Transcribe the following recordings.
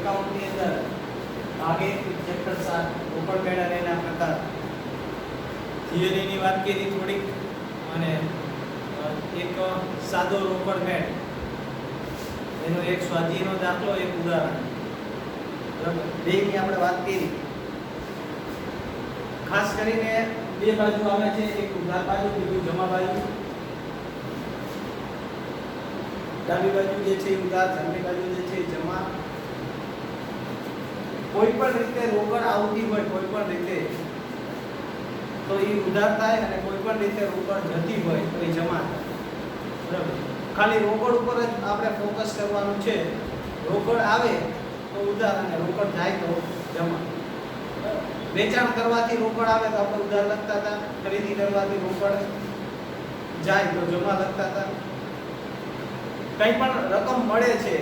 એકાઉન્ટની અંદર આગે ચેપ્ટર 7 રોકડ મેળ અને એના પ્રકાર થિયરીની વાત કરી થોડીક અને એક સાદો રોકડ મેળ એનો એક સ્વાધ્યાયનો દાખલો એક ઉદાહરણ બરાબર બેની આપણે વાત કરી ખાસ કરીને બે બાજુ આવે છે એક ઉધાર બાજુ બીજું જમા બાજુ ડાબી બાજુ જે છે ઉધાર જમણી બાજુ જે છે જમા કોઈ પણ રીતે રોકડ આવતી હોય કોઈ પણ રીતે તો એ ઉધાર થાય અને કોઈ પણ રીતે રોકડ જતી હોય તો એ જમા થાય બરાબર ખાલી રોકડ ઉપર જ આપણે ફોકસ કરવાનું છે રોકડ આવે તો ઉધાર અને રોકડ જાય તો જમા વેચાણ કરવાથી રોકડ આવે તો આપણે ઉધાર લખતા હતા ખરીદી કરવાથી રોકડ જાય તો જમા લખતા હતા કંઈ પણ રકમ મળે છે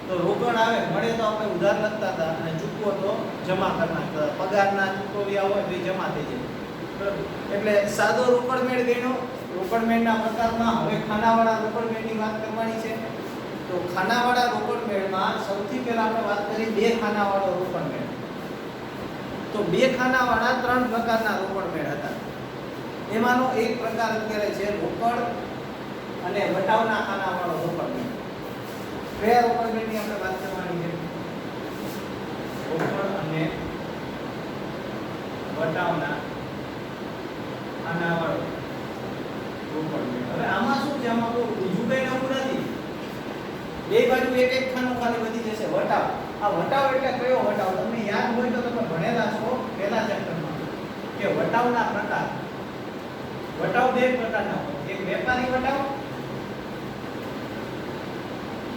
તો રોકડ આવે મળે તો આપણે ઉધાર લખતા હતા અને ચૂકવો તો જમા કરી નાખતા હતા પગારના ચૂકવ્યા હોય તો એ જમા થઈ જાય બરાબર એટલે સાદો રોકડ મેળ ગણ્યો રોકડ મેળના પ્રકારમાં હવે ખાનાવાળા રોકડ મેળની વાત કરવાની છે તો ખાનાવાળા રોકડ મેળમાં સૌથી પહેલા આપણે વાત કરી બે ખાનાવાળો રોકડ મેળ તો બે ખાનાવાળા ત્રણ પ્રકારના રોકડ મેળ હતા એમાંનો એક પ્રકાર અત્યારે છે રોકડ અને વટાવના ખાનાવાળો રોકડ મેળ કયા રોકડ મેળની આપણે વાત કરવાની છે રોકડ અને વટાવના ખાનાવાળો રોકડ મેળ હવે આમાં શું છે આમાં કોઈ બીજું કઈ નવું નથી બે બાજુ એક એક ખાનું ખાલી વધી જશે વટાવ આ વટાવ એટલે કયો વટાવ તમને યાદ હોય તો તમે ભણેલા છો પહેલા ચેપ્ટરમાં કે વટાવના પ્રકાર વટાવ બે પ્રકારના હોય એક વેપારી વટાવ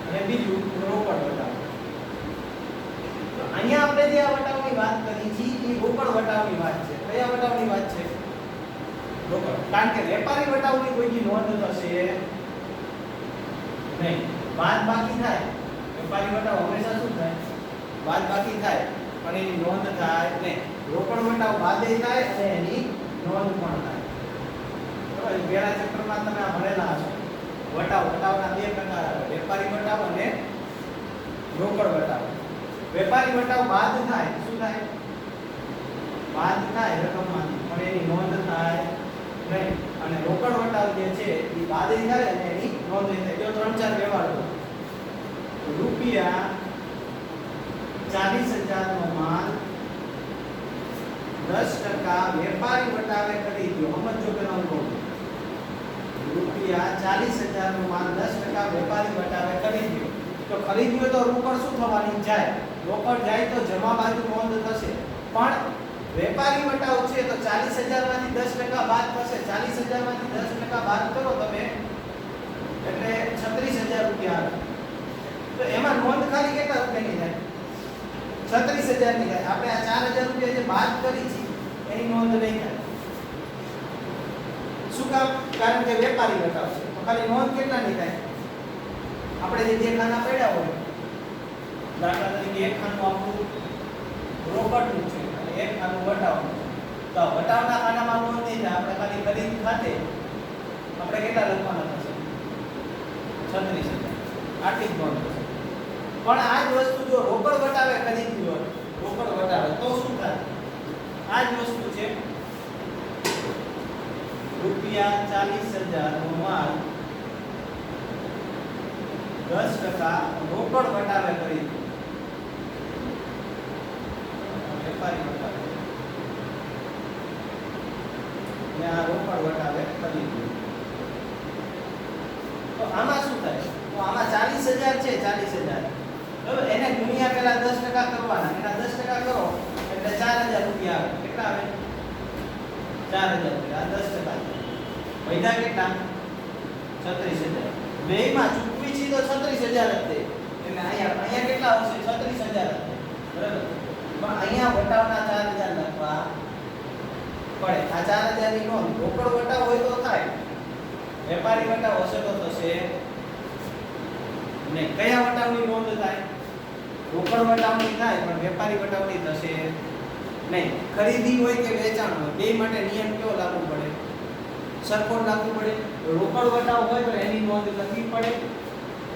અને બીજું રોકડ વટાવ તો અહીંયા આપણે જે આ વટાવની વાત કરી છે એ રોકડ વટાવની વાત છે કયા વટાવની વાત છે રોકડ કારણ કે વેપારી વટાવની કોઈની નોંધ થશે નહીં બાદ બાકી થાય વેપારી વટાવ હંમેશા શું થાય બાદ બાકી થાય પણ એની નોંધ થાય નહીં રોકડ વટાવ બાદે થાય અને એની નોંધ પણ થાય બરાબર પહેલા ચેપ્ટરમાં તમે આ ભણેલા હશો વટાવના બે પ્રકાર આવે વેપારી વટાવ અને રોકડ વટાવ વેપારી વટાવ બાદ થાય શું થાય બાદ થાય રકમમાંથી પણ એની નોંધ થાય નહીં અને રોકડ વટાવ જે છે એ બાદ થાય અને એની નોંધ થાય જો ત્રણ ચાર વ્યવહાર રૂપિયા 40,000 નો માલ 10% વેપારી વટાવે ખરીદ્યો સમજો કે ન રૂપિયા 40,000 નો માલ 10% વેપારી વટાવે ખરીદ્યો તો ખરીદ્યો તો રોકડ શું થવાની જાય રોકડ જાય તો જમા બાજુ નોંધ થશે પણ વેપારી વટાવ છે તો 40,000 માંથી 10% બાદ થશે 40,000 માંથી 10% બાદ કરો તમે એટલે 36,000 રૂપિયા આવે તો એમાં નોંધ ખાલી કેટલા રૂપિયાની થાય 36,000 ની થાય આપણે આ 4,000 રૂપિયા જે બાદ કરી છે એની નોંધ નહીં થાય શું કામ કારણ કે વેપારી વટાવ છે તો ખાલી નોંધ કેટલાની થાય આપણે જે ખાના પડ્યા હોય દાખલા તરીકે એક ખાનું આપણું રોકડનું છે અને એક ખાનું વટાવનું તો વટાવના ખાનામાં નોંધ નહીં થાય આપણે ખાલી ખરીદ ખાતે આપણે કેટલા લખવાના થશે 36,000 આટલી જ નોંધ થશે પણ આ જ વસ્તુ જો રોકડ વટાવે ખરીદી હોય રોકડ વટાવે તો શું થાય આ જ વસ્તુ છે રૂપિયા 40,000 નો માલ 10% રોકડ વટાવે ખરીદી વેપારી વટાવે ને આ રોકડ વટાવે ખરીદી તો આમાં શું થાય તો આમાં 40,000 છે 40,000 બરાબર એને ગુણ્યા પેલા 10% કરવાના એના 10% કરો એટલે 4,000 રૂપિયા આવે કેટલા આવે 4,000 રૂપિયા 10% વૈધા કેટલા 36,000 બેયમાં ચૂકવી છે તો 36,000 જ છે એટલે અહીંયા કેટલા આવશે 36,000 જ બરાબર પણ અહીંયા વટાવના 4,000 લખવા પડે આ 4,000 ની નોંધ રોકડ વટાવ હોય તો થાય વેપારી વટાવ હશે તો થશે ને કયા વટાવની નોંધ થાય રોકડ વટાવની થાય પણ વેપારી વટાવની થશે નહીં ખરીદી હોય કે વેચાણ હોય બે માટે નિયમ કેવો લાગુ પડે સરખો લાગુ પડે રોકડ વટાવ હોય તો એની નોંધ લખવી પડે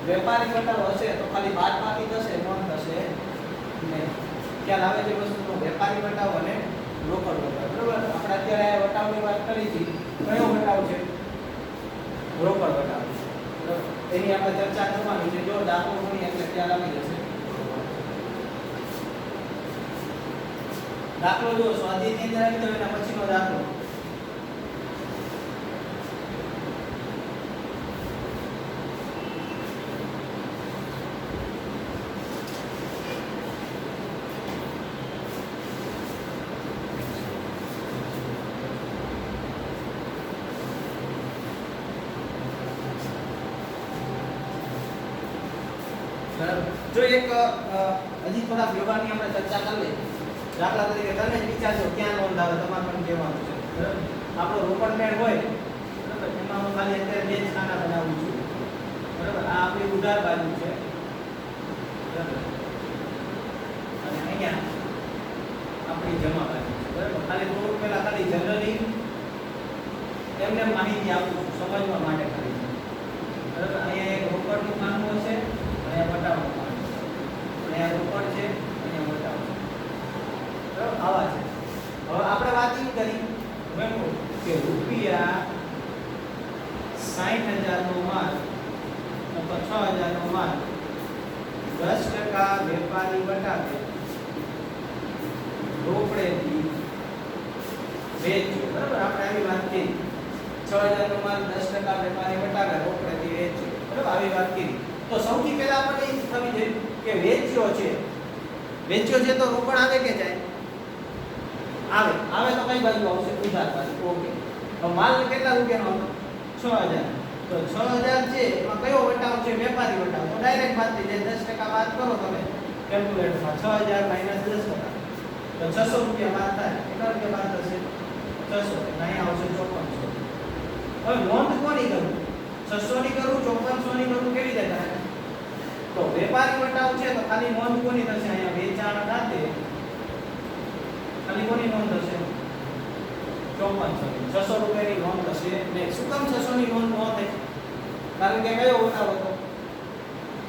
વેપારી વટાવ હશે તો ખાલી બાદબાકી થશે, નોંધ થશે નહીં. ખ્યાલ આવે છે વસ્તુનો? વેપારી વટાવ અને રોકડ વટાવ. બરાબર, આપણે અત્યારે આ વટાવની વાત કરી હતી. કયો વટાવ છે? રોકડ વટાવ. બરાબર, એની આપણે ચર્ચા કરવાની છે. જો દાખલો ગણીએ એટલે ખ્યાલ આવી જશે. દાખલો જો સ્વાધ્યાયની અંદર આવી તો એના પછીનો દાખલો. જો એક હજી થોડા વ્યવહારની આપણે ચર્ચા કરી લઈએ. દાખલા તરીકે તમે જ વિચારજો ક્યાં નોંધ આવે, તમારે પણ કહેવાનું છે. બરાબર, આપણો રોકડ મેળ હોય, બરાબર, એમાં હું ખાલી અત્યારે બે જ ખાના બનાવું છું. બરાબર, આ આપણી ઉધાર બાજુ છે. બરાબર, અને અહીંયા આપણી જમા બાજુ છે. બરાબર, ખાલી થોડુંક પહેલા ખાલી જનરલી એમને માહિતી આપું છું સમજવા માટે ખાલી. બરાબર, અહીંયા એક રોકડનું ખાનું હશે, અહીંયા વટાવનું ખાનું છે. અહીંયા રોકડ છે, અહીંયા વટાવ છે. બરાબર, આવા છે. હવે આપણે વાત એ કરી કે રૂપિયા 60,000 નો માલ અથવા 6,000 નો માલ 10% વેપારી વટાવે રોકડેથી વેચ્યો. બરાબર, આપણે આવી વાત કરી. 6,000 નો માલ 10% વેપારી વટાવે રોકડેથી વેચ્યો. બરાબર, આવી વાત કરી. તો સૌથી પહેલા આપણે એ થવી જોઈએ કે વેચ્યો છે. વેચ્યો છે તો રોકડ આવે કે જાય? આવે. આવે તો કઈ બાજુ આવશે? ઉધાર બાજુ. ઓકે, તો માલ કેટલા રૂપિયાનો હતો? 6,000. તો 6,000 છે એમાં કયો વટાવ છે? વેપારી વટાવ. તો ડાયરેક્ટ બાદ થઈ જાય. 10% બાદ કરો તમે કેલ્ક્યુલેટરમાં. 6,000 - 10%. તો 600 રૂપિયા બાદ થાય. કેટલા રૂપિયા બાદ થશે? 600. અહીંયા આવશે 5400. હવે નોંધ કોની કરું? 600 ની કરું, 5400 ની કરું, કેવી રીતે થાય? તો વેપારી વટાવ છે તો ખાલી નોંધ કોની થશે? અહીંયા વેચાણ ખાતે ખાલી કોની નોંધ થશે? 5400 ની. 600 રૂપિયાની નોંધ થશે ને. શું કામ 600 ની નોંધ ન થાય? કારણ કે કયો વટાવ હતો?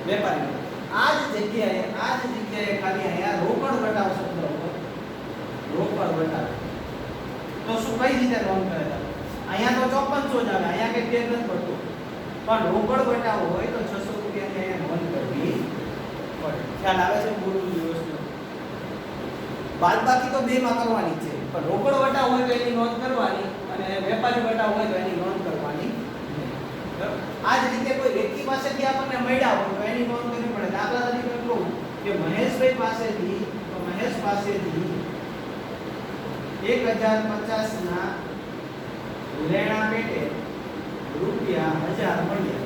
વેપારી વટાવ. આ જ જગ્યાએ ખાલી અહીંયા રોકડ વટાવ શબ્દ હતો. રોકડ વટાવ. તો શું કઈ રીતે નોંધ કરે છે? અહીંયા તો 5400 જ આવે, અહીંયા કઈ ફેર નથી પડતો. પણ રોકડ વટાવ હોય તો 600 રૂપિયાની અહીંયા નોંધ કરવી પડે. ખ્યાલ આવે છે? બોલું વ્યવસ્થિત. બાદબાકી તો બેમાં કરવાની છે, પણ રોકડ વટાવ હોય તો એની નોંધ કરવાની અને વેપારી વટાવ હોય તો એની નોંધ કરવાની. આ જ રીતે કોઈ વ્યક્તિ પાસેથી આપણને મળ્યા હોય તો એની નોંધ કરવી પડે. દાખલા તરીકે કહું કે મહેશભાઈ પાસેથી 1050 ના લેણા પેટે રૂપિયા 1000 મળ્યા.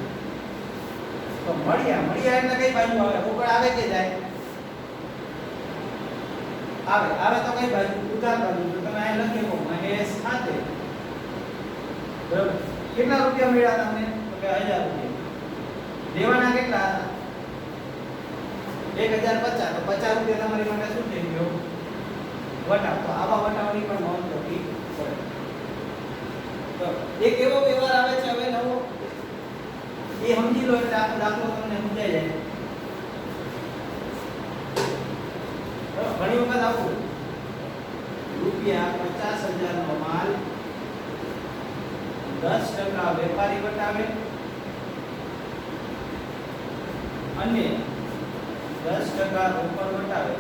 તો મળ્યા એટલે કઈ બાજુ આવે? રોકડ આવે કે જાય? આવે તો કઈ બાજુ? ઉધાર બાજુ. તો તમે અહીં લખી લો મહેશ ખાતે. બરાબર, કેટલા રૂપિયા મળ્યા તમને? તો કે 1000 રૂપિયા. દેવાના કેટલા હતા? 1050. તો 50 રૂપિયા તમારી માટે શું થઈ ગયો? વટાવ. તો આવા વટાવની પણ નોંધ કરવી પડે. તો એક એવો વ્યવહાર આવે છે હવે નવો, એ સમજી લો એટલે આખો દાખલો તમને સમજાઈ જાય. ઘણી વખત આવું રૂપિયા 50,000 નો માલ 10% વેપારી વટાવે અને 10% રોકડ વટાવે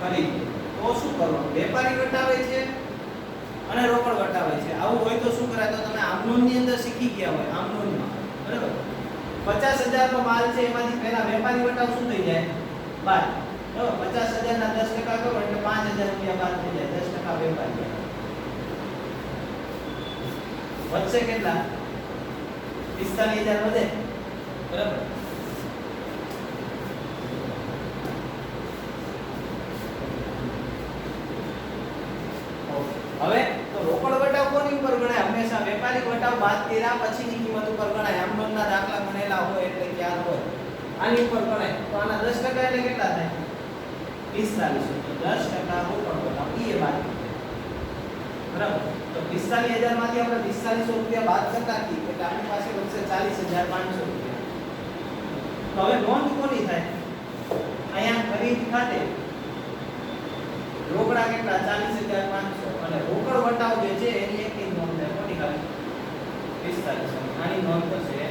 ખરીદે. તો શું કરવાનું? વેપારી વટાવે છે અને રોકડ વટાવે છે. આવું હોય તો શું કરાય? તો તમે આમનોંધની અંદર શીખી ગયા હોય. આમનોંધમાં બરાબર 50,000 નો માલ છે, એમાંથી પહેલા વેપારી વટાવ શું થઈ જાય? બાદ. તો 50,000 ના 10% કરો એટલે 5,000 રૂપિયા બાદ થઈ જાય. 10% વેપારી વધશે કેટલા? 45,000 વધે. બરાબર, હવે તો રોકડ વટાવ કોની ઉપર ગણાય? હંમેશા વેપારી વટાવ બાદ કર્યા પછીની કિંમત ઉપર ગણાય. આમનોંધના દાખલા ગણેલા હોય એટલે ખ્યાલ હોય. આની ઉપર ગણાય. તો આના 10% એટલે કેટલા થાય? 45. તો 10% રોકડ વટાવ એ બાદ. બરાબર, તો 45,000 માંથી આપણે 4500 રૂપિયા બાદ કરતા હતી એટલે આપણી પાસે વધશે 40,500 રૂપિયા. તો હવે નોંધ કોની થાય? અહીંયા ખરીદ ખાતે રોકડા કેટલા 40,500 અને રોકડ વટાવ જે છે એની એક નોંધ થાય કોની ખાલી 45. આની નોંધ થશે.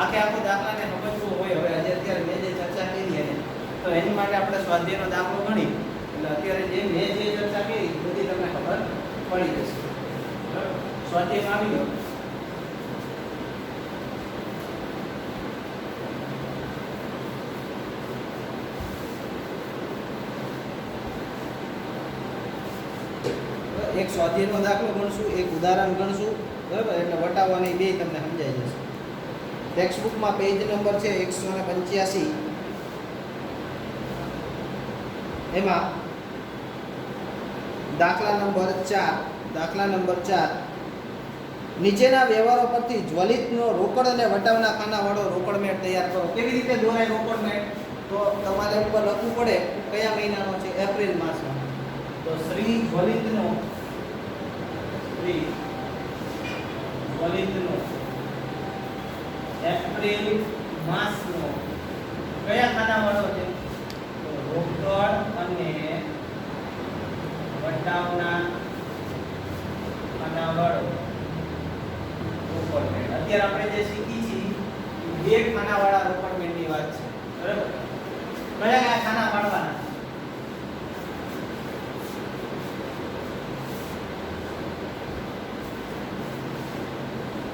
આખે આખો દાખલાને સમજવું હોય હવે અત્યારે મેં જે ચર્ચા કરી એને તો એની માટે આપણે સ્વાધ્યાયનો દાખલો ગણી એટલે અત્યારે જે મેં જે ચર્ચા કરી બધી તમને ખબર પડી જશે. બરાબર? સ્વાધ્યાયમાં આવી ગયો. એક સ્વાધ્યાયનો દાખલો ગણશું, એક ઉદાહરણ ગણશું. બરાબર? એટલે વટાવવાની બે તમને સમજાઈ જશે. ટેક્સ્ટ બુકમાં પેજ નંબર છે 185. એમાં દાખલા નંબર 4 નીચેના વ્યવહારો પરથી જ્વલિતનો રોકડ અને વટાવના ખાનાવાળો રોકડ મેળ તૈયાર કરો. કેવી રીતે દોરાય રોકડ મેળ? તો તમારે ઉપર લખવું પડે કયા મહિનાનો છે? એપ્રિલ માસનો. તો શ્રી જ્વલિતનો એપ્રિલ માસનો કયા ખાનાવાળો છે? તો રોકડ અને વટાવના ખાનાવાળો રોકડ મેળ. અત્યારે આપણે જે શીખી છીએ બે ખાનાવાળા રોકડ મેળની વાત છે. બરાબર? કયા ખાના પાડવાના?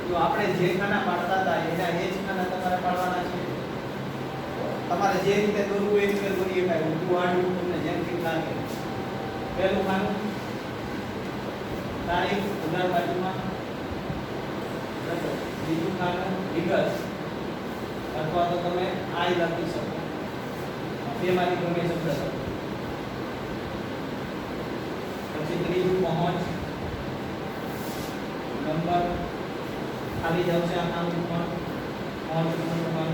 તો આપણે જે ખાના પાડતા હતા એના એ જ ખાના તમારે પાડવાના છે. તમારે જે રીતે દોરવું એ રીતે દોરી શકાય. ઊંધું આડું તમને જેમ ઠીક લાગે. પહેલું ખાનું તારીખ ઉધાર બાજુમાં, બીજું ખાનું વિગત અથવા તો તમે આઈ લખી શકો. બેમાંથી ગમે શબ્દ શકો. પછી ત્રીજું પહોંચ નંબર ખાલી જશે આ નામ પણ પહોંચ નંબર.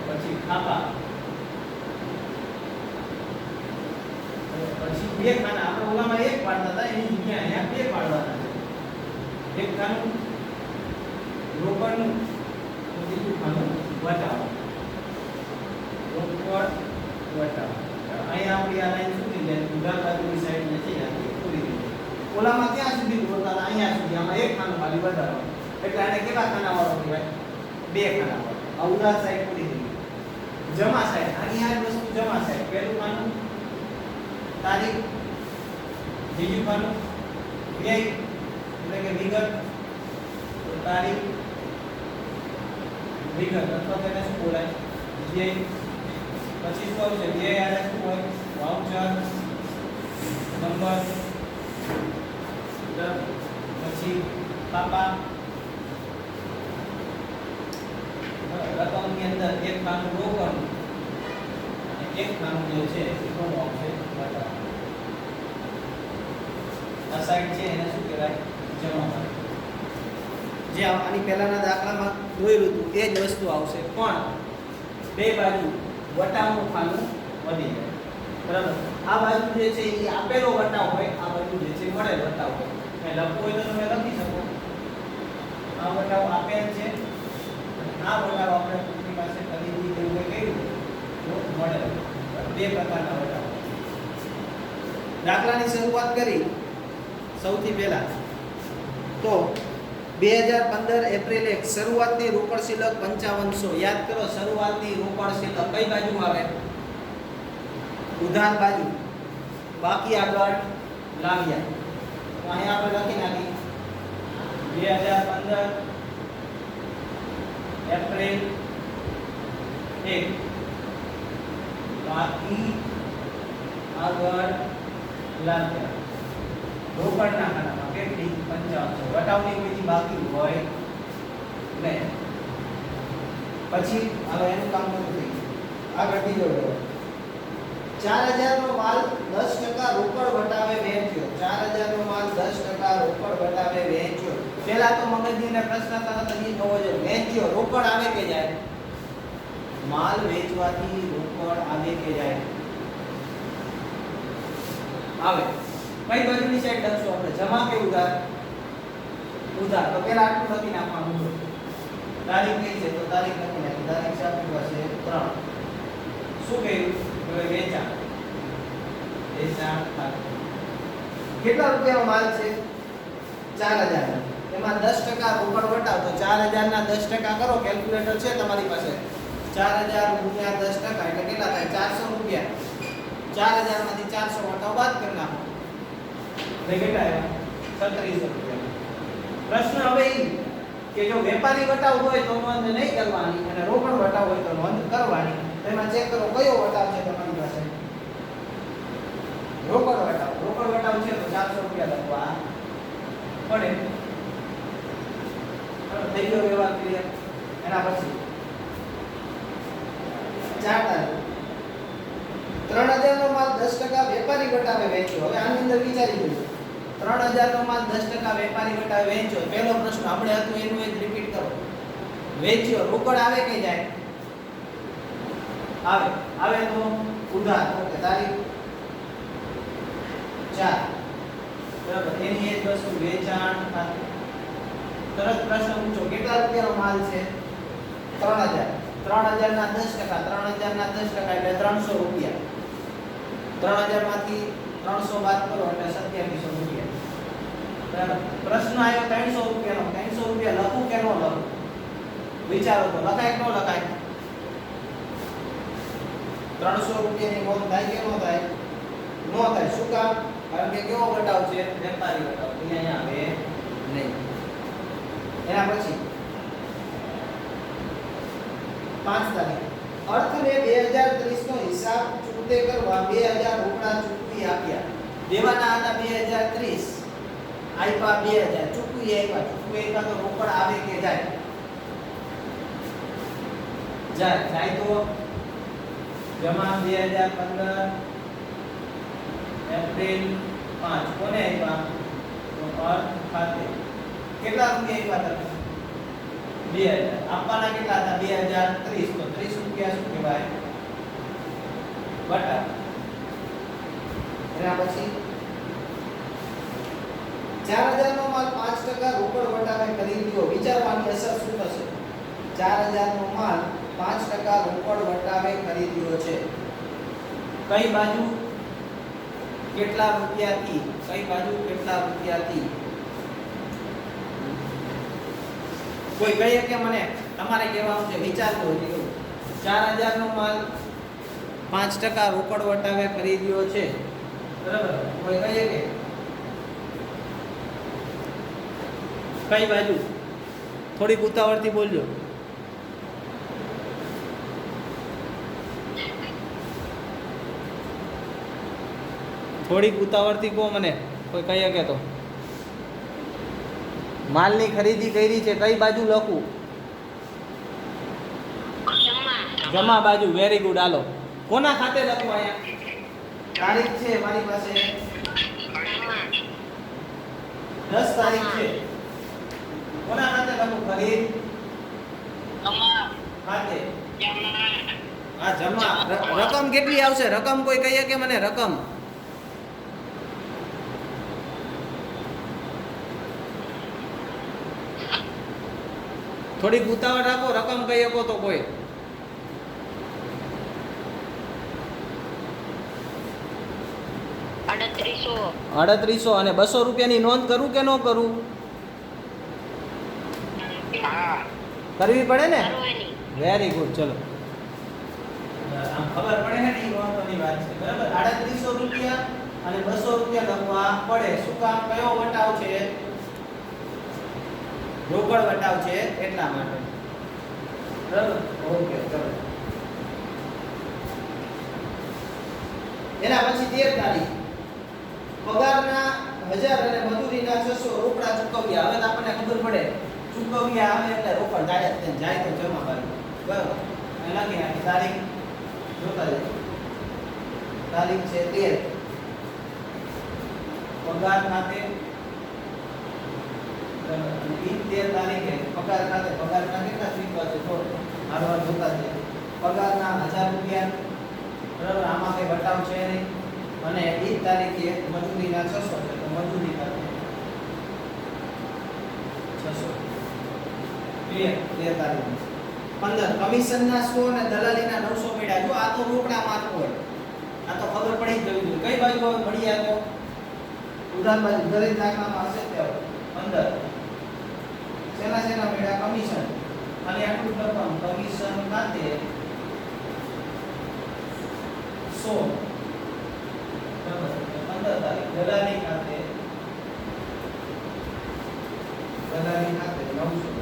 પછી ખાપા. પછી બે ખાના આપણે ઓલામાં એક પાડતા હતા એની જગ્યાએ અહીંયા બે પાડવાના છે. એક ખાનું રોકડનું, બીજું ખાનું વટાવ. રોકડ વટાવ. અહીંયા આપણી આ લાઈન સુધી જાય ઉધાર બાજુની સાઈડ ને છે આની પૂરી થઈ. ઓલામાં ક્યાં સુધી દોરતા હતા? અહીંયા સુધી. આમાં એક ખાનું ખાલી વધારો એટલે આને કેવા ખાના વાળો કહેવાય? બે ખાના વાળો. આ ઉધાર સાઈડ પૂરી થઈ. જમા સાઈડ આની આ વસ્તુ જમા સાઈડ. પહેલું ખાનું તારીખ, બીજું ખાનું વ્યય એટલે કે વિગત. તો તારીખ વિગત અથવા તેને શું બોલાય? વ્યય. પછી શું આવશે? વ્યય આને શું હોય? Voucher number. પછી પાપા. રકમની અંદર એક ખાનું રોકડ અને એક ખાનું જે છે એ કોણ આવશે? વટાવ. આ સાઈડ છે એને શું કહેવાય? જમા. જે આની પહેલાના દાખલામાં દોર્યું હતું એ જ વસ્તુ આવશે પણ બે બાજુ વટાવનું ખાનું વધી જાય. બરાબર? આ બાજુ જે છે એ આપેલો વટાવ હોય, આ બાજુ જે છે મળેલ વટાવ હોય. એટલે લખવું હોય તો તમે લખી શકો. આ વટાવ આપેલ છે, આ વટાવ આપણે કોઈની પાસે ખરીદી એવું કંઈ કર્યું તો મળેલ. બે પ્રકારના વટાવ. દાખલાની શરૂઆત કરી સૌથી પહેલા તો 2015 એપ્રિલ 1 શરૂઆતની રોકડ શિલક 5500. યાદ કરો શરૂઆતની રોકડ શિલક કઈ બાજુ આવે? ઉધાર બાજુ. બાકી આગળ લાવ્યા. તો અહીંયા આપણે લખી નાખી 2015 એપ્રિલ 1 બાકી આગળ લાવ્યા. રોકડના ખાનામાં કેટલી? 5500. વટાવની કોઈ બાકી હોય નહીં. પછી હવે એનું કામ પૂરું થઈ ગયું. આગળ બીજો 4000 નો માલ 10% રોકડ વટાવે વેચ્યો. 4000 નો માલ 10% રોકડ વટાવે વેચ્યો. પહેલા તો મગજને પ્રશ્ન તરત જ થવો જોઈએ. વેચ્યો રોકડ આવે કે જાય? માલ વેચવાથી રોકડ આવે કે જાય? આવે. કઈ બાજુની સાઈડ લખશું આપણે? જમા કે ઉધાર? ઉધાર. તો પેલા આટલું લખી નાખવાનું છે. તારીખ કઈ છે? તો તારીખ લખી નાખી. તારીખ છે આપણી પાસે 3. શું કહ્યું? હવે વેચાણ. વેચાણ ખાતું. કેટલા રૂપિયાનો માલ છે? 4000. એમાં 10% રોકડ વટાવ. તો 4000 ના 10% કરો. કેલ્ક્યુલેટર છે તમારી પાસે? 4000 ગુણ્યા 10% એટલે કેટલા થાય? 400 રૂપિયા. 4000 માંથી 400 વટાવ બાદ કરી નાખો. એટલે કેટલા આવ્યા? 3600 રૂપિયા. પ્રશ્ન હવે એ કે જો વેપારી વટાવ હોય તો નોંધ નહીં કરવાની અને રોકડ વટાવ હોય તો નોંધ કરવાની. એમાં ચેક કરો કયો વટાવ છે તમારી પાસે? રોકડ વટાવ. રોકડ વટાવ છે તો 400 રૂપિયા લખવા પડે. થઈ ગયો વ્યવહાર ક્લિયર. એના પછી 4 તારીખ 3000 નો માલ 10% વેપારી વટાવે વેચ્યો. હવે આની અંદર વિચારી લો. 3000 નો માલ 10% વેપારી વટાવે વેચ્યો. પહેલો પ્રશ્ન આપણે હતું એનું જ રિપીટ કરો. વેચ્યો રોકડ આવે કે જાય? આવે. આવે તો ઉધાર. ઓકે તારીખ 4 બરાબર. એની એ જ વસ્તુ વેચાણ ખાતું. તરત પ્રશ્ન પૂછો કેટલા રૂપિયાનો માલ છે? 3000. 3000 ના 10%. 3000 ના 10% એટલે 300 રૂપિયા. 3000 માંથી 300 બાદ કરો એટલે 2700 રૂપિયા. બરાબર. પ્રશ્ન આવ્યો 300 રૂપિયાનો. 300 રૂપિયા લખું કે ન લખું? વિચારો તો લખાય કે ન લખાય? 300 રૂપિયાની નોંધ થાય કે ન થાય? ન થાય. શું કામ? કારણ કે કેવો વટાવ છે? વેપારી વટાવ. અહીંયા આવે નહીં. એના પછી 5 તારીખ અર્થને 2030 નો હિસાબ ચૂકતે કરવા 2000 રોકડા ચૂકવી આપ્યા. દેવાના હતા 2030. આપ્યા 2000. ચૂકવી આપ્યા. ચૂકવી આપ્યા તો રોકડ આવે કે જાય? જાય. જાય તો જમા 2015 એપ્રિલ 5 કોને આપ્યા? તો અર્થ ખાતે. કેટલા રૂપિયા આપ્યા તમે? 2000. આપવાના કેટલા હતા? 2030. તો 30 રૂપિયા શું કહેવાય? વટા. એના પછી 4000 નો માલ 5% રોકડ વટાવે ખરીદ્યો. વિચારવાની અસર શું થશે? 4000 નો માલ 5% રોકડ વટાવે ખરીદ્યો છે. કઈ બાજુ કેટલા રૂપિયાથી? કઈ બાજુ કેટલા રૂપિયાથી? કોઈ કહીએ કે મને તમારે કહેવાનું છે વિચારવું હોય. 4000 નો માલ 5% રોકડ વટાવે ખરીદ્યો છે. બરાબર. કોઈ કહીએ કે કઈ બાજુ? થોડીક ઉતાવળથી બોલજો. થોડીક ઉતાવળથી કહો મને. કોઈ કહીએ કે તો માલની ખરીદી કરી છે કઈ બાજુ લખું? જમા બાજુ. Very good. હાલો કોના ખાતે લખું? અહીંયા તારીખ છે મારી પાસે 10 તારીખ છે. કોના ખાતે લખું? ખરીદ ખાતે. હા જમા. રકમ કેટલી આવશે? રકમ કોઈ કહીએ કે મને? રકમ થોડીક ઉતાવળ રાખો. રકમ કહી શકો તો કોઈ? અડત્રીસો. અને 200 રૂપિયાની નોંધ કરું કે ન કરું? કરવી પડે ને? Very good. ચલો આમ ખબર પડે ને એ મહત્વની વાત છે. બરાબર. 3800 રૂપિયા અને 200 રૂપિયા લખવા પડે. શું કામ? કયો વટાવ છે? રોકડ વટાવ છે એટલા માટે. બરાબર. ઓકે ચલો. એના પછી 13 તારીખ પગારના 1000 અને મજૂરીના 600 રોકડા ચૂકવ્યા. હવે આપણને ખબર પડે ચૂકવ્યા આવે એટલે રોકડ જાય જ જાય તો જમા કરી. બરાબર. અહીં લખી નાખી તારીખ. જોતા જજો. તારીખ છે 13. પગાર ખાતે 13 તારીખે પગાર ખાતે. પગારના કેટલા સ્વીકાર છે? થોડો હાલવા જોતા છે. પગારના 1000 રૂપિયા. બરાબર. આમાં કઈ વટાવ છે નહીં. અને 20 તારીખે મજૂરીના 600 છે તો મજૂરી ખાતે ક્લિયર 43 15 કમિશનના 100 અને દલાલીના 900 મળ્યા. જો આ તો રોકડા માર્ક હોય, આ તો ખબર પડી જ જવી જોઈએ. કઈ બાજુ હવે મળી આ તો ઉધાર બાજુ દરેક દાખલામાં હશે ત્યાં 15 શેના મળ્યા કમિશન અને આટલું રકમ કમિશન ખાતે 100 બરાબર 15 તારીખ દલાલી ખાતે 900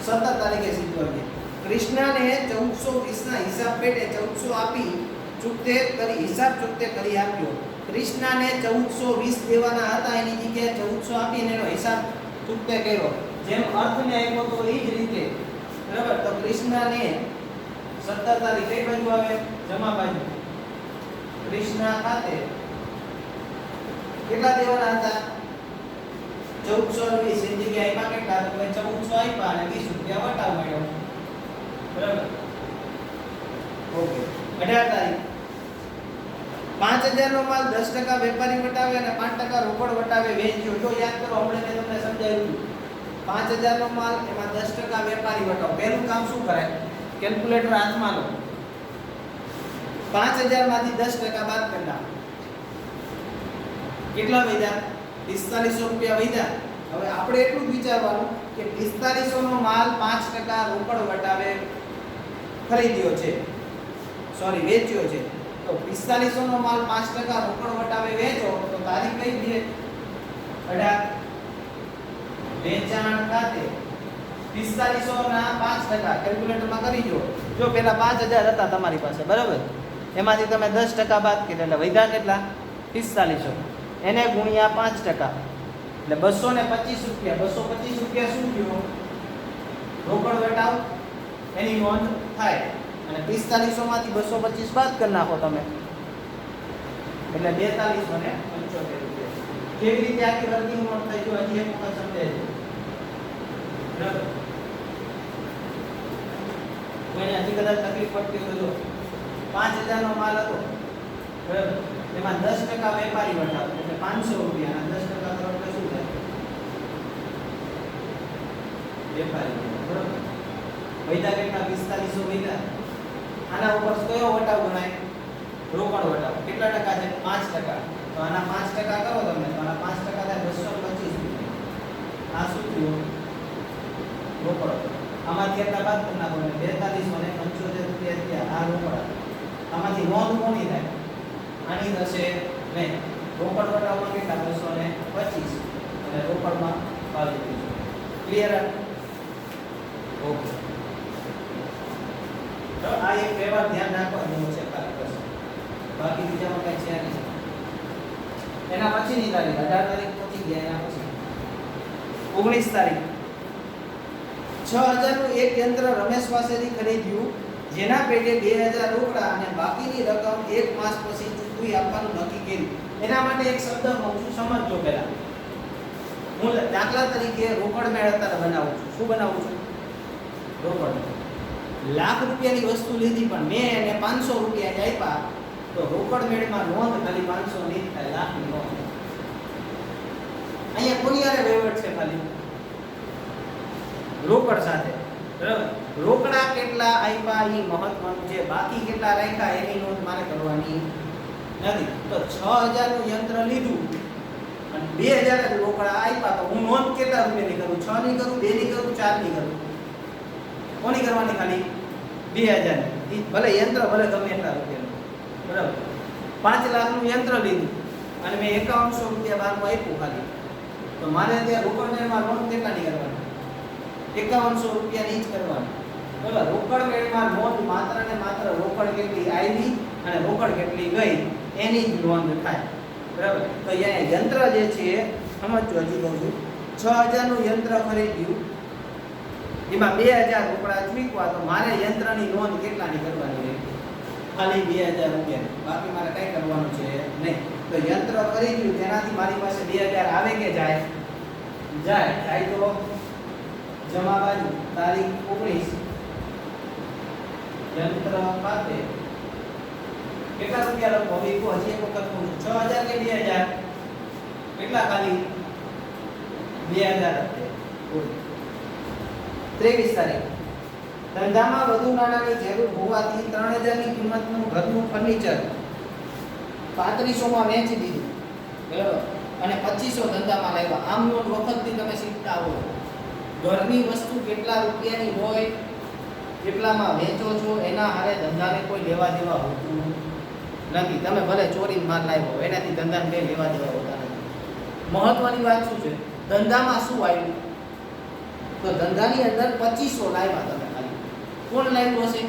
17 તારીખે શીખવાડીએ. કૃષ્ણાને 1420 ના હિસાબ પેટે 1400 આપી હિસાબ ચૂકતે કરી આપ્યો. કૃષ્ણાને 1420 દેવાના હતા, એની જગ્યાએ 1400 આપીને એનો હિસાબ ચૂકતે કર્યો. જેમ અર્થને આપ્યો તો એ જ રીતે બરાબર. તો કૃષ્ણાને 17 તારીખ કઈ બાજુ આવે જમા બાજુ. કૃષ્ણા ખાતે કેટલા દેવાના હતા 1420 એની જગ્યાએ આપ્યા કેટલા તો 1400 આપ્યા અને 20 રૂપિયા વટાવ મળ્યો બરાબર. ઓકે 18 તારીખ 5000 નો માલ 10% વેપારી વટાવે અને 5% રોકડ વટાવે વેચ્યો. જો યાદ કરો હમણાં મેં તમને સમજાવ્યું 5000 નો માલ એમાં 10% વેપારી વટાવ. પહેલું કામ શું કરાય કેલ્ક્યુલેટર હાથમાં લો 5000 માંથી 10% બાદ કરી નાખો. કેટલા વધ્યા 4500 રૂપિયા વધ્યા. હવે આપણે એટલું જ વિચારવાનું કે 4500 નો માલ 5% રોકડ વટાવે ખરીદ્યો છે વેચ્યો છે. તો 4500 નો માલ 5% રોકડ વટાવે વેચો તો તારીખ કઈ છે 18 વેચાણ ખાતે 4500 ના 5% કેલ્ક્યુલેટરમાં કરી જો પેલા 5000 હતા તમારી પાસે બરાબર, એમાંથી તમે 10% બાદ કર્યા એટલે વધ્યા કેટલા 4500 એને ગુણ્યા 5% એટલે 225 રૂપિયા. 225 રૂપિયા શું થયો રોકડ વટાવ એની નોંધ થાય અને 4500 માંથી 225 બાદ કરી નાખો તમે એટલે 4275 રૂપિયા. કેવી રીતે આખી વર્કિંગ નોટ થઈ જો હજી એક વખત સમજાય બરાબર. કોઈને હજી કદાચ તકલીફ પડતી હોય તો 5000 નો માલ હતો બરાબર, એમાં 10% વેપારી વટાવ એટલે 500 રૂપિયા અને 10% કરો એટલે શું થાય વેપારી બરાબર. વૈધા કેટલા 4500 વૈધા. આના ઉપર કયો વટાવ ગણાય રોકડ વટાવ. કેટલા ટકા છે 5%. તો આના 5% કરો તમે તો આના 5% થાય 225 રૂપિયા. આ શું થયું રોકડ. આમાંથી એટલા બાદ કરી નાખો એટલે 4275 રૂપિયા થયા આ રોકડ. આમાંથી નોંધ કોની થાય આની થશે નહીં. રોકડ વટાવમાં કેટલા 225 અને રોકડમાં 45. ક્લિયર? ઓકે. તો આ એક વ્યવહાર ધ્યાન રાખવાનું છે ખાલી બસ, બાકી બીજામાં કઈ છે નહીં. એના પછીની તારીખ 18 તારીખ પહોંચી ગયા. એના પછી 19 તારીખ 6000 નું એક યંત્ર રમેશ પાસેથી ખરીદ્યું જેના પેટે 2000 રોકડા અને બાકીની રકમ 1 માસ પછી ચૂકવી આપવાનું નક્કી કર્યું. એના માટે એક શબ્દ કહું છું સમજજો પહેલા. હું દાખલા તરીકે રોકડ મેળ અત્યારે બનાવું છું. શું બનાવું છું રોકડ. લાખ રૂપિયાની વસ્તુ લીધી પણ મેં એને 500 રૂપિયા આપ્યા તો રોકડ મેળમાં નોંધ ખાલી 500 ની થાય લાખની નોંધ. અહીંયા કોની આરે વહીવટ છે ખાલી રોકડ સાથે બરાબર. રોકડા કેટલા આપ્યા એ મહત્વનું છે, બાકી કેટલા રાખ્યા એની નોંધ મારે કરવાની નથી. તો 6000 નું યંત્ર લીધું અને 2000 રોકડા આપ્યા તો હું નોંધ કેટલા રૂપિયાની કરું 6 ની કરું 2 ની કરું 4 ની કરું. કોની કરવાની ખાલી 2000 ની. ભલે યંત્ર ભલે ગમે એટલા રૂપિયાનું બરાબર. 5 લાખ નું યંત્ર લીધું અને મેં 5100 રૂપિયા બારમાં આપ્યું ખાલી તો મારે ત્યાં રોકડ મેળમાં નોંધ કેટલાની કરવાની 5100 રૂપિયાની જ કરવાની બરાબર. રોકડ મેળમાં નોંધ માત્ર ને માત્ર રોકડ કેટલી આવી અને રોકડ કેટલી ગઈ એની જ નોંધ થાય બરાબર. તો અહીંયા યંત્ર જે છે સમજો હજી કહું છું 6000 નું યંત્ર ખરીદ્યું એમાં 2000 રોકડા ચૂકવા તો મારે યંત્રની નોંધ કેટલાની કરવાની છે ખાલી 2000 રૂપિયા. બાકી મારે કઈ કરવાનું છે નહીં. તો યંત્ર ખરીદ્યું તેનાથી મારી પાસે 2000 આવે કે જાય જાય તો જમા બાજુ તારીખ 19 યંત્ર ખાતે કેટલા રૂપિયા લખો હવે હજી એક વખત કહું 6000 કે 2000 કેટલા કેટલા ખાલી 2000 રૂપિયા. 23 તારીખ ધંધામાં વધુ નાણાંની જરૂર હોવાથી 3000 ની કિંમતનું ઘરનું ફર્નિચર 3500 માં વેચી દીધું, બરાબર, અને 2500 ધંધામાં લાવ્યા. આમ નોટ વખતથી તમે શીખતા હો. ઘરની વસ્તુ કેટલા રૂપિયાની હોય, કેટલામાં વેચો છો, એના હારે ધંધાને કોઈ લેવા દેવા હોતું નથી. તમે ભલે ચોરી માલ લાવ્યો, એનાથી ધંધાને કંઈ લેવા દેવા હોતા નથી. મહત્વની વાત શું છે, ધંધામાં શું આવ્યું? તો ધંધાની અંદર 2500 લાવ્યા તમે ખાલી. કોણ લાવ્યું હશે?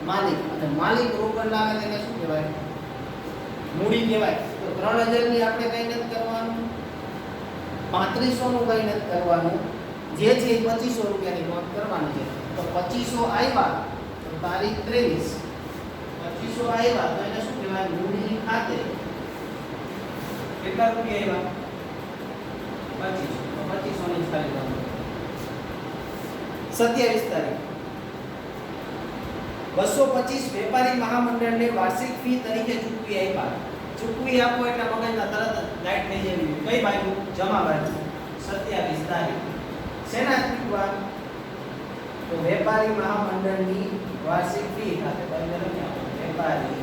માલિક. અને માલિક રોકડ લાવે તેને શું કહેવાય? મૂડી કહેવાય. તો 3000 ની આપણે કંઈ નથી કરવાનું, 3500 નું કંઈ નથી કરવાનું, જે છે એ 2500 રૂપિયાની નોંધ કરવાની છે. તો 2500 આવ્યા તો તારીખ 23, 2500 આવ્યા તો એને શું કહેવાય? મૂડી ખાતે કેટલા રૂપિયા આવ્યા? 2500. તો 2500 ની ખાલી નોંધ. 27 તારીખ 225 વેપારી મહામંડળને વાર્ષિક ફી તરીકે ચૂકવી આપ્યા. ચૂકવી આપો એટલે મગજના તરત જ લાઈટ થઈ જવી. કઈ બાજુ? જમા બાજુ. 27 તારીખ શેના ચૂકવા? તો વેપારી મહામંડળની વાર્ષિક ફી ખાતે વેપારી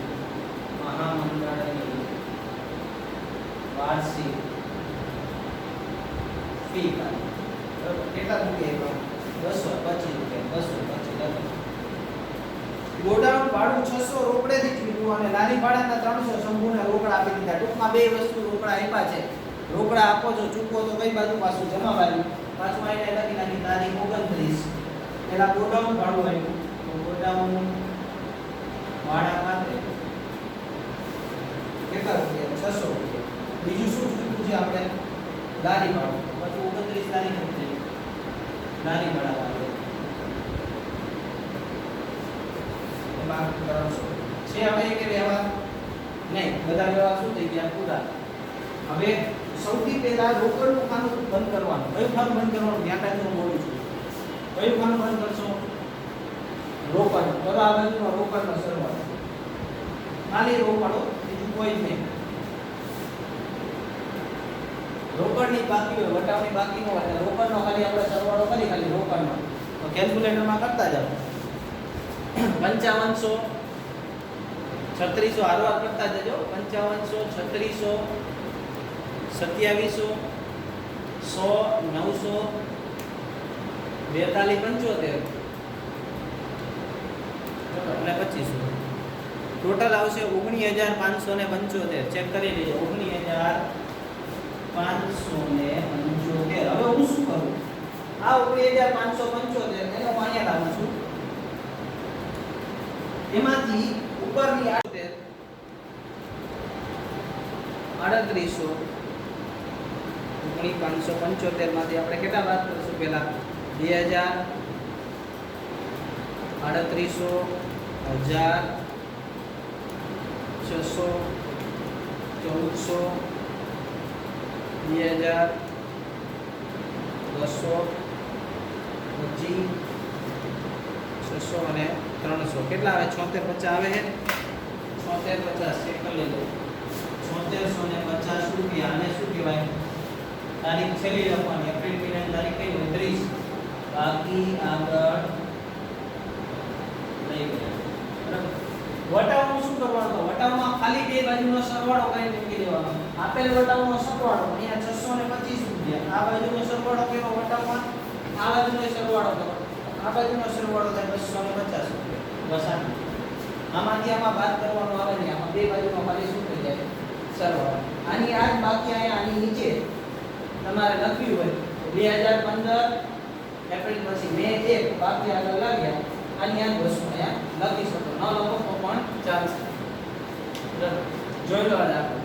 મહામંડળની વાર્ષિક ફી ખાતે કેટલા રૂપિયા? 225 રૂપિયા. 225. ગોડાઉન ભાડું 600 રોકડેથી ચૂકવ્યું અને લારી ભાડાના 300 સંપૂર્ણ રોકડા આપી દીધા. ટૂંકમાં બે વસ્તુ રોકડા આપ્યા છે. રોકડા આપો છો, ચૂકવો તો કઈ બાજુ? પાછું જમા બાજુ. પાછું આઈને લખી નાખી તારીખ 29. પેલા ગોડાઉન ભાડું આવ્યું, તો ગોડાઉન ભાડા ખાતે કેટલા રૂપિયા? 600 રૂપિયા. બીજું શું ચૂકવ્યું છે આપણે? લારી ભાડું. પછી 29 તારીખ હતી લારી ભાડા આવે એમાં 300 છે. હવે એક વ્યવહાર નહીં, બધા વ્યવહાર શું થઈ ગયા? પૂરા. હવે સૌથી પહેલા રોકડનું ખાનું બંધ કરવાનું. કયું ખાનું બંધ કરવાનું? ધ્યાન રાખજો, બોલું છું. કયું ખાનું બંધ કરશો? રોકડ. તો આ બાજુનો રોકડનો સરવાળો, ખાલી રોકડો, બીજું કોઈ જ નહીં. રોકડની બાકી હોય, વટાવની બાકી ન હોય, રોકડનો ખાલી આપણે સરવાળો કરી, ખાલી રોકડનો. તો કેલ્ક્યુલેટરમાં કરતા જાઓ. 5500 3600 હારવાર કરતા જજો. 5500 3600 2700 100 900 42 75 અને 2500 ટોટલ આવશે 19575. ચેક કરી લેજો. 19575. હવે હું શું કરું? આ 19575 એનો અહીંયા લાવું છું. એમાંથી ઉપરની 3800 19575 માંથી આપણે કેટલા બાદ કરશું? પહેલા 2000 3800 1000 600 1400 2000 200 25 600 અને 300 કેટલા આવે? 7650 આવે છે. 7650 ચેક કરી લેજો. 7650 રૂપિયા. આને શું કહેવાય? તારીખ છેલ્લી લખવાની. એપ્રિલ મહિનાની તારીખ કઈ હોય? 30. બાકી આગળ લઈ ગયા. બરાબર. વટાવનું શું કરવાનું? તો વટાવમાં ખાલી બે બાજુનો સરવાળો કરીને મૂકી દેવાનો. આપેલ વટાવનો સરવાળો અહીંયા 625 રૂપિયા. આ બાજુનો સરવાળો કેવો? વટાવમાં આ બાજુનો સરવાળો કરો. આ બાજુનો સરવાળો થાય 250 રૂપિયા. બસ આમાંથી આમાં બાદ કરવાનું આવે નહીં. આમાં બે બાજુનો ખાલી શું થઈ જાય? સરવાળો. આની આ જ બાકી અહીંયા આની નીચે તમારે લખ્યું હોય 2015 એપ્રિલ પછી મે 1 બાકી આગળ લાગ્યા. આની આ વસ્તુ અહીંયા લખી શકો. ન લખો તો પણ ચાલશે. બરાબર. જોઈ લો આપણે.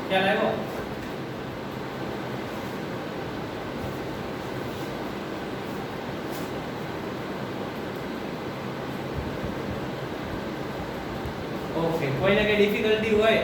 ખ્યાલ આવ્યો? ઓકે, કોઈને કઈ ડિફિકલ્ટી હોય